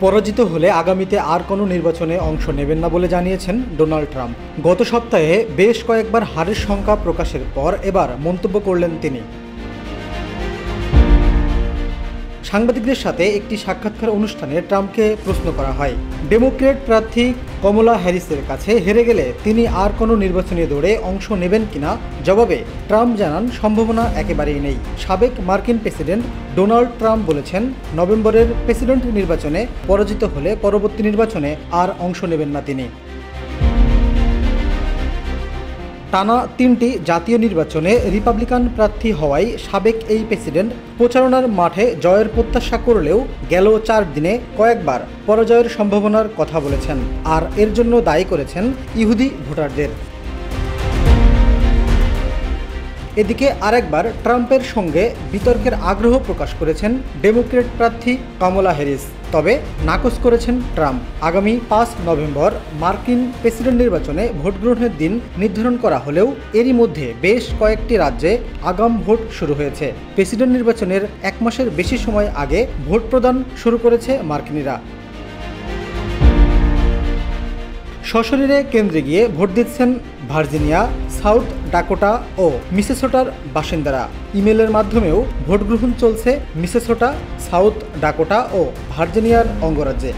পরাজিত হলে আগামীতে আর কোনো নির্বাচনে অংশ নেবেন না বলে জানিয়েছেন ডোনাল্ড ট্রাম্প। গত সপ্তাহে বেশ কয়েকবার হারের সংখ্যা প্রকাশের পর এবার মন্তব্য করলেন তিনি। সাংবাদিকদের সাথে একটি সাক্ষাৎকার অনুষ্ঠানে ট্রাম্পকে প্রশ্ন করা হয়, ডেমোক্র্যাট প্রার্থী কমলা হ্যারিসের কাছে হেরে গেলে তিনি আর কোনো নির্বাচনী দৌড়ে অংশ নেবেন কিনা। জবাবে ট্রাম্প জানান, সম্ভাবনা একেবারেই নেই। সাবেক মার্কিন প্রেসিডেন্ট ডোনাল্ড ট্রাম্প বলেছেন, নভেম্বরের প্রেসিডেন্ট নির্বাচনে পরাজিত হলে পরবর্তী নির্বাচনে আর অংশ নেবেন না তিনি। টানা ৩টি জাতীয় নির্বাচনে রিপাবলিকান প্রার্থী হওয়ায় সাবেক এই প্রেসিডেন্ট প্রচারণার মাঠে জয়ের প্রত্যাশা করলেও গেল ৪ দিনে কয়েকবার পরাজয়ের সম্ভাবনার কথা বলেছেন, আর এর জন্য দায়ী করেছেন ইহুদি ভোটারদের। এদিকে আরেকবার ট্রাম্পের সঙ্গে বিতর্কের আগ্রহ প্রকাশ করেছেন ডেমোক্র্যাট প্রার্থী কমলা হ্যারিস, তবে নাকচ করেছেন ট্রাম্প। আগামী ৫ নভেম্বর মার্কিন প্রেসিডেন্ট নির্বাচনে ভোট গ্রহণের দিন নির্ধারণ করা হলেও এরই মধ্যে বেশ কয়েকটি রাজ্যে আগাম ভোট শুরু হয়েছে। প্রেসিডেন্ট নির্বাচনের ১ মাসের বেশি সময় আগে ভোট প্রদান শুরু করেছে মার্কিনিরা। সশরীরে কেন্দ্রে গিয়ে ভোট দিচ্ছেন ভার্জিনিয়া, সাউথ ডাকোটা ও মিনেসোটার বাসিন্দারা। ইমেলের মাধ্যমেও ভোট গ্রহণ চলছে মিনেসোটা, সাউথ ডাকোটা ও ভার্জিনিয়ার অঙ্গরাজ্যে।